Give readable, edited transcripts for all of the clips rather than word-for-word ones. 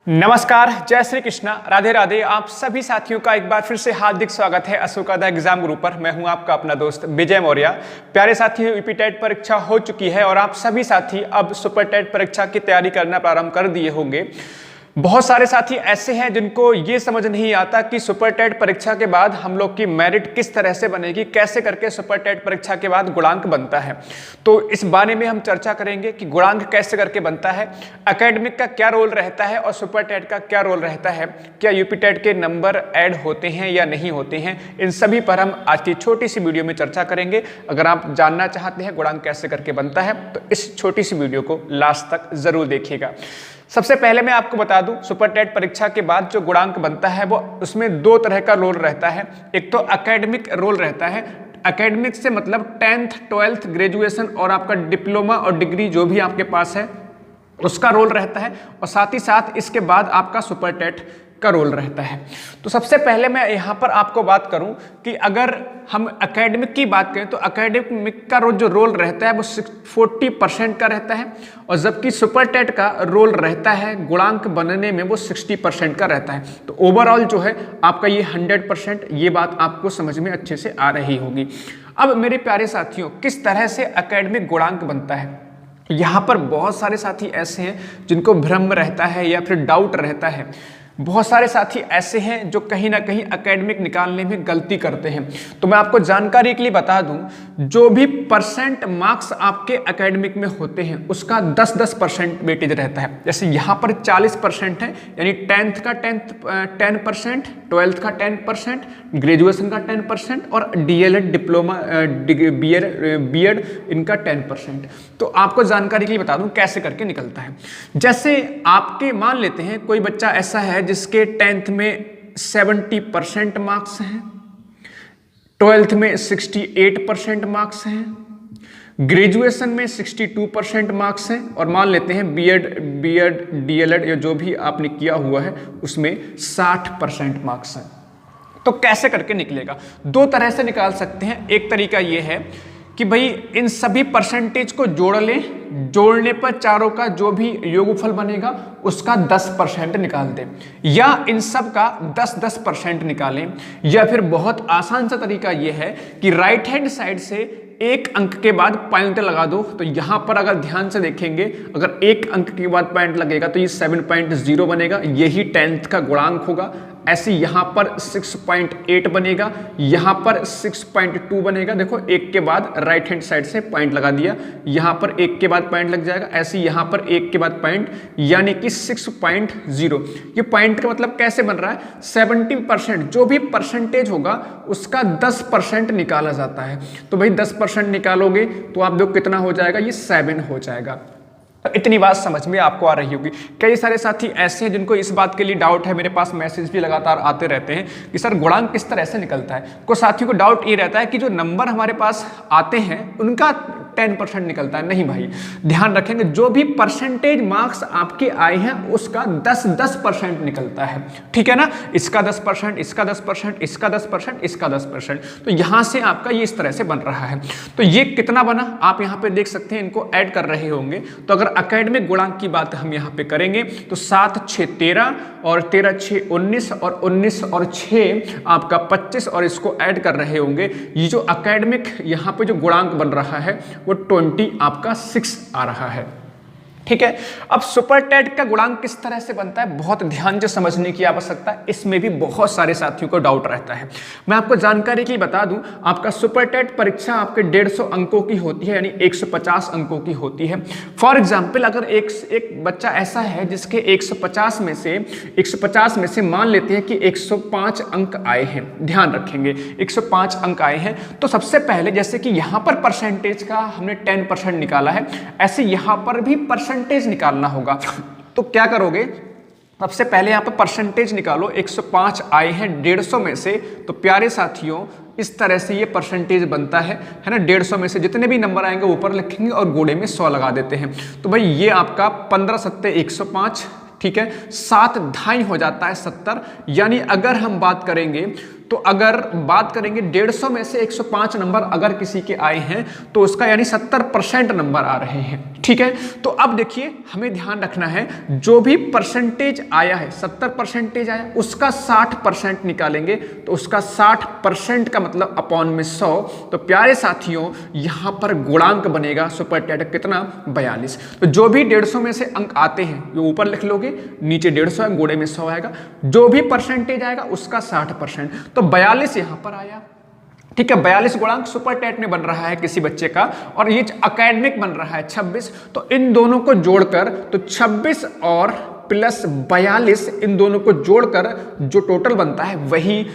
नमस्कार, जय श्री कृष्णा, राधे राधे। आप सभी साथियों का एक बार फिर से हार्दिक स्वागत है अशोका एग्जाम गुरु पर। मैं हूं आपका अपना दोस्त विजय मौर्य। प्यारे साथियों, यूपी टेट परीक्षा हो चुकी है और आप सभी साथी अब सुपर टेट परीक्षा की तैयारी करना प्रारंभ कर दिए होंगे। बहुत सारे साथी ऐसे हैं जिनको ये समझ नहीं आता कि सुपर टेट परीक्षा के बाद हम लोग की मेरिट किस तरह से बनेगी, कैसे करके सुपर टेट परीक्षा के बाद गुणांक बनता है। तो इस बारे में हम चर्चा करेंगे कि गुणांक कैसे करके बनता है, एकेडमिक का क्या रोल रहता है और सुपर टेट का क्या रोल रहता है, क्या यूपी टेट के नंबर ऐड होते हैं या नहीं होते हैं। इन सभी पर हम आज की छोटी सी वीडियो में चर्चा करेंगे। अगर आप जानना चाहते हैं गुणांक कैसे करके बनता है तो इस छोटी सी वीडियो को लास्ट तक जरूर देखिएगा। सबसे पहले मैं आपको बता दूं, सुपर टेट परीक्षा के बाद जो गुणांक बनता है वो उसमें दो तरह का रोल रहता है। एक तो एकेडमिक रोल रहता है। एकेडमिक से मतलब 10th 12th ग्रेजुएशन और आपका डिप्लोमा और डिग्री जो भी आपके पास है उसका रोल रहता है, और साथ ही साथ इसके बाद आपका सुपर टेट का रोल रहता है। तो सबसे पहले मैं यहाँ पर आपको बात करूँ कि अगर हम एकेडमिक की बात करें तो एकेडमिक का जो रोल रहता है वो 40% का रहता है, और जबकि सुपर टेट का रोल रहता है गुणांक बनने में वो 60% का रहता है। तो ओवरऑल जो है आपका ये 100%, ये बात आपको समझ में अच्छे से आ रही होगी। अब मेरे प्यारे साथियों, किस तरह से एकेडमिक गुणांक बनता है, यहाँ पर बहुत सारे साथी ऐसे हैं जिनको भ्रम रहता है या फिर डाउट रहता है। बहुत सारे साथी ऐसे हैं जो कहीं ना कहीं एकेडमिक निकालने में गलती करते हैं। तो मैं आपको जानकारी के लिए बता दूं, जो भी परसेंट मार्क्स आपके एकेडमिक में होते हैं उसका 10% वेटेज रहता है। जैसे यहाँ पर 40% है, यानी 10th का 10%, 12th का 10%, ग्रेजुएशन का 10% और डीएलएड डिप्लोमा बीएड इनका 10%। तो आपको जानकारी के लिए बता दूं कैसे करके निकलता है। जैसे आपके मान लेते हैं कोई बच्चा ऐसा है जिसके 10th में 70% मार्क्स हैं, 12th में 68% मार्क्स हैं, ग्रेजुएशन में 62% मार्क्स हैं, और मान लेते हैं बीएड डीएलएड या जो भी आपने किया हुआ है उसमें 60% मार्क्स हैं। तो कैसे करके निकलेगा? दो तरह से निकाल सकते हैं। एक तरीका यह है कि भाई इन सभी परसेंटेज को जोड़ लें, जोड़ने पर चारों का जो भी योगफल बनेगा उसका 10% निकाल दें, या इन सब का 10% निकालें। या फिर बहुत आसान सा तरीका यह है कि राइट हैंड साइड से एक अंक के बाद पॉइंट लगा दो। तो यहां पर अगर ध्यान से देखेंगे, अगर एक अंक के बाद पॉइंट लगेगा तो ये 7.0 बनेगा, यही 10th का गुणांक होगा। ऐसे यहां पर 6.8 बनेगा, यहां पर 6.2 बनेगा। देखो एक के बाद राइट हैंड साइड से पॉइंट लगा दिया, यहां पर एक के बाद पॉइंट लग जाएगा, ऐसे यहां पर एक के बाद पॉइंट, यानी कि 6.0। ये पॉइंट का मतलब कैसे बन रहा है? 70% जो भी परसेंटेज होगा उसका 10% निकाला जाता है। तो भाई 10% निकालोगे तो आप देखो कितना हो जाएगा, ये 7 हो जाएगा। इतनी बात समझ में आपको आ रही होगी। कई सारे साथी ऐसे हैं जिनको इस बात के लिए डाउट है, मेरे पास मैसेज भी लगातार आते रहते हैं कि सर गुणांक किस तरह से निकलता है। कुछ साथियों को डाउट ये रहता है कि जो नंबर हमारे पास आते हैं उनका 10% निकलता है। नहीं भाई, ध्यान रखेंगे जो भी परसेंटेज मार्क्स आपके आए हैं उसका 10% निकलता है, ठीक है ना। इसका 10%, इसका 10%, इसका 10%, इसका 10%। तो यहां से आपका ये इस तरह से बन रहा है। तो ये कितना बना आप यहां पे देख सकते हैं, इनको ऐड कर रहे होंगे। तो अगर एकेडमिक गुणांक की बात हम यहां पे करेंगे तो 7 6 13 और 13 6 19 और 19 और 6 आपका 25, और इसको ऐड कर रहे होंगे। ये जो एकेडमिक यहां पे जो गुणांक बन रहा है वो 20 आपका 6 आ रहा है, ठीक है। अब सुपर टेट का गुणांक किस तरह से बनता है, बहुत ध्यान से समझने की आवश्यकता है। इसमें भी बहुत सारे साथियों को डाउट रहता है। मैं आपको जानकारी के लिए बता दूं, आपका सुपर टेट परीक्षा आपके 150 अंकों की होती है, यानी 150 अंकों की होती है। फॉर एग्जाम्पल, अगर एक बच्चा ऐसा है जिसके 150 में से मान लेते हैं कि 105 अंक आए हैं, ध्यान रखेंगे 105 अंक आए हैं, तो सबसे पहले जैसे कि यहां पर परसेंटेज का हमने 10% निकाला है, ऐसे यहां पर भी परसेंटेज निकालना होगा। तो क्या करोगे, सबसे पहले यहां पर परसेंटेज निकालो। 105 आए हैं 150 में से, तो प्यारे साथियों इस तरह से ये परसेंटेज बनता है ना। 150 में से जितने भी नंबर आएंगे ऊपर लिखेंगे और गोड़े में 100 लगा देते हैं। तो भाई ये आपका 15 सत्ते 105, ठीक है, 7 ढाई हो जाता है 70। यानी अगर हम बात करेंगे तो अगर बात करेंगे 150 में से 105 नंबर अगर किसी के आए हैं तो उसका यानी 70% नंबर आ रहे हैं। ठीक है, तो अब देखिए हमें ध्यान रखना है, जो भी परसेंटेज आया है 70% आया, उसका 60% निकालेंगे तो उसका 60% का मतलब अपॉन में 100। तो प्यारे साथियों यहां पर गुणांक बनेगा सुपरटेट कितना 42। तो जो भी 150 में से अंक आते हैं जो ऊपर लिख लोगे, नीचे 150 है, गुणे में 100 आएगा, जो भी परसेंटेज आएगा उसका 60%। तो 42 यहां पर आया। ठीक है, 42 गुणांक सुपरटेट में बन रहा है किसी बच्चे का, और ये एकेडमिक बन रहा है 26। तो इन दोनों को जोड़कर, तो 26 और प्लस 42 इन दोनों को जोड़कर जो टोटल बनता है वही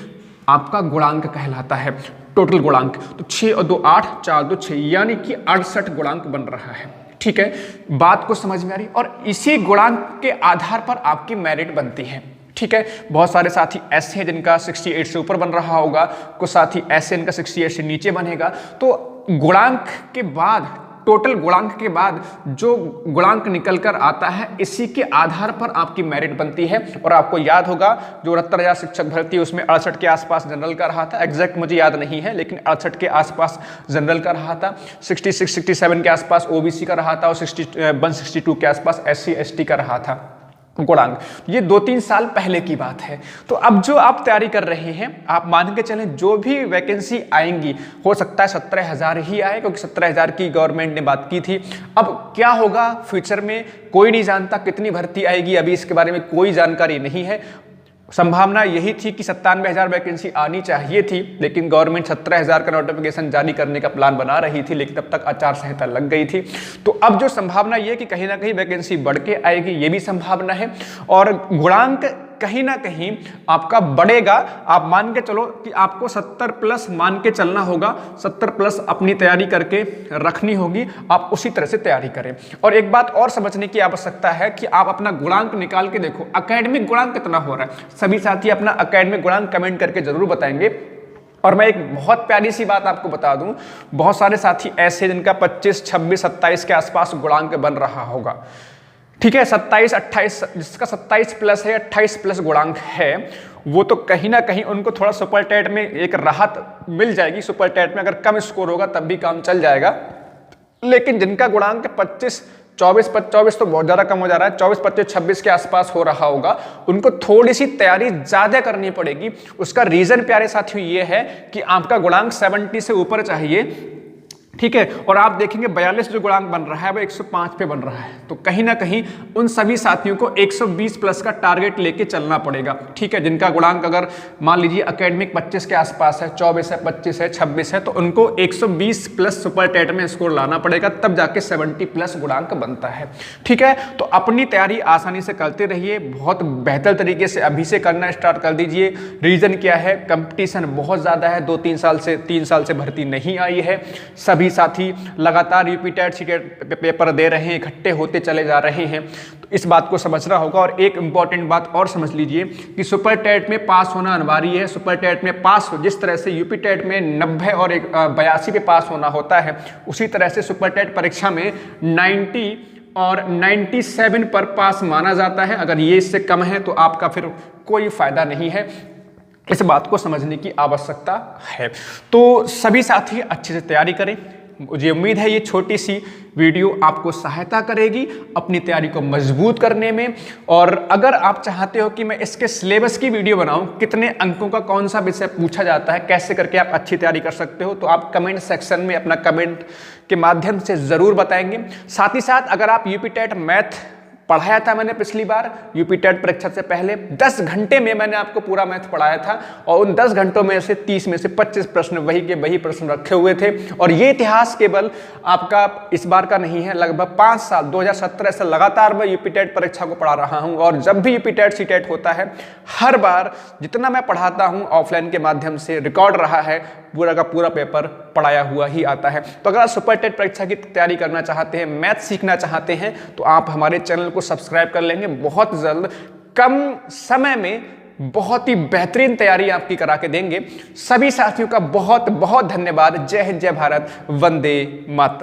आपका गुणांक कहलाता है, टोटल गुणांक। तो 6 और 2 8, 4 2 6, यानी कि 68 गुणांक बन रहा है। ठीक है, बात को समझ में आ रही, और इसी गुणांक के आधार पर आपकी मेरिट बनती है। ठीक है, बहुत सारे साथी ऐसे हैं जिनका 68 से ऊपर बन रहा होगा, कुछ साथी ऐसे इनका 68 से नीचे बनेगा। तो गुणांक के बाद, टोटल गुणांक के बाद जो गुणांक निकल कर आता है, इसी के आधार पर आपकी मेरिट बनती है। और आपको याद होगा जो 69,000 शिक्षक भर्ती उसमें 68 के आसपास जनरल का रहा था, एग्जैक्ट मुझे याद नहीं है लेकिन 68 के आसपास जनरल का रहा था, 66 67 के आसपास ओबीसी का रहा था, और 61 62 के आसपास SC ST का रहा था गुणांक। ये 2-3 साल पहले की बात है। तो अब जो आप तैयारी कर रहे हैं, आप मान के चलें जो भी वैकेंसी आएंगी, हो सकता है 17,000 ही आए, क्योंकि 17,000 की गवर्नमेंट ने बात की थी। अब क्या होगा फ्यूचर में कोई नहीं जानता, कितनी भर्ती आएगी अभी इसके बारे में कोई जानकारी नहीं है। संभावना यही थी कि 97,000 वैकेंसी आनी चाहिए थी, लेकिन गवर्नमेंट 17,000 का नोटिफिकेशन जारी करने का प्लान बना रही थी, लेकिन तब तक आचार संहिता लग गई थी। तो अब जो संभावना ये कि कहीं ना कहीं वैकेंसी बढ़ के आएगी, ये भी संभावना है, और गुणांक कहीं ना कहीं आपका बढ़ेगा। आप मान के चलो कि आपको 70+ मान के चलना होगा, 70+ अपनी तैयारी करके रखनी होगी, आप उसी तरह से तैयारी करें। और एक बात और समझने की आवश्यकता है कि आप अपना गुणांक निकाल के देखो, एकेडमिक गुणांक कितना हो रहा है। सभी साथी अपना एकेडमिक गुणांक कमेंट करके जरूर बताएंगे। और मैं एक बहुत प्यारी सी बात आपको बता दूं, बहुत सारे साथी ऐसे जिनका 25 26 27 के आसपास गुणांक बन रहा होगा। ठीक है, 27 28, जिसका 27+ है, 28+ गुणांक है, वो तो कहीं ना कहीं उनको थोड़ा सुपरटेट में एक राहत मिल जाएगी। सुपरटेट में अगर कम स्कोर होगा तब भी काम चल जाएगा, लेकिन जिनका गुणांक 25 24 तो बहुत ज्यादा कम हो जा रहा है, 24 25 26 के आसपास हो रहा होगा, उनको थोड़ी सी तैयारी ज्यादा करनी पड़ेगी। उसका रीजन प्यारे साथियों ये है कि आपका गुणांक 70 से ऊपर चाहिए। ठीक है, और आप देखेंगे 42 जो गुणांक बन रहा है वो 105 पे बन रहा है। तो कहीं ना कहीं उन सभी साथियों को 120+ का टारगेट लेके चलना पड़ेगा। ठीक है, जिनका गुणांक अगर मान लीजिए एकेडमिक 25 के आसपास है, 24 है, 25 है, 26 है, तो उनको 120+ सुपरटेट में स्कोर लाना पड़ेगा, तब जाके 70+ गुणांक बनता है। ठीक है, तो अपनी तैयारी आसानी से करते रहिए, बहुत बेहतर तरीके से अभी से करना स्टार्ट कर दीजिए। रीजन क्या है, कंपटीशन बहुत ज्यादा है, 2-3 साल से 3 साल से भर्ती नहीं आई है। सभी साथी लगातार यूपीटेट सीटेट पेपर दे रहे हैं, इकट्ठे होते चले जा रहे हैं, तो इस बात को समझना होगा। और एक इंपॉर्टेंट बात और समझ लीजिए कि सुपरटेट में पास होना अनिवार्य है। सुपरटेट में पास हो, जिस तरह से यूपीटेट में 90 और 82 पे पास होना होता है, उसी तरह से सुपरटेट परीक्षा में 90 और 97 पर पास माना जाता है। अगर ये इससे कम है तो आपका फिर कोई फायदा नहीं है, इस बात को समझने की आवश्यकता है। तो सभी साथी अच्छे से तैयारी करें। मुझे उम्मीद है ये छोटी सी वीडियो आपको सहायता करेगी अपनी तैयारी को मजबूत करने में। और अगर आप चाहते हो कि मैं इसके सिलेबस की वीडियो बनाऊं, कितने अंकों का कौन सा विषय पूछा जाता है, कैसे करके आप अच्छी तैयारी कर सकते हो, तो आप कमेंट सेक्शन में अपना कमेंट के माध्यम से जरूर बताएंगे। साथ ही साथ अगर आप यूपीटेट मैथ पढ़ाया था मैंने पिछली बार यूपीटेट परीक्षा से पहले, 10 घंटे में मैंने आपको पूरा मैथ पढ़ाया था, और उन 10 घंटों में से 30 में से 25 प्रश्न वही के वही प्रश्न रखे हुए थे। और ये इतिहास केवल आपका इस बार का नहीं है, लगभग 5 साल 2017 से लगातार मैं यूपीटेट परीक्षा को पढ़ा रहा हूं। और जब भी यूपीटेट सीटेट होता है, हर बार जितना मैं पढ़ाता हूं ऑफलाइन के माध्यम से रिकॉर्ड रहा है, पूरा का पूरा पेपर पढ़ाया हुआ ही आता है। तो अगर आप सुपरटेट परीक्षा की तैयारी करना चाहते हैं, मैथ सीखना चाहते हैं, तो आप हमारे चैनल को सब्सक्राइब कर लेंगे। बहुत जल्द कम समय में बहुत ही बेहतरीन तैयारी आपकी करा के देंगे। सभी साथियों का बहुत बहुत धन्यवाद। जय हिंद, जय भारत, वंदे मातरम।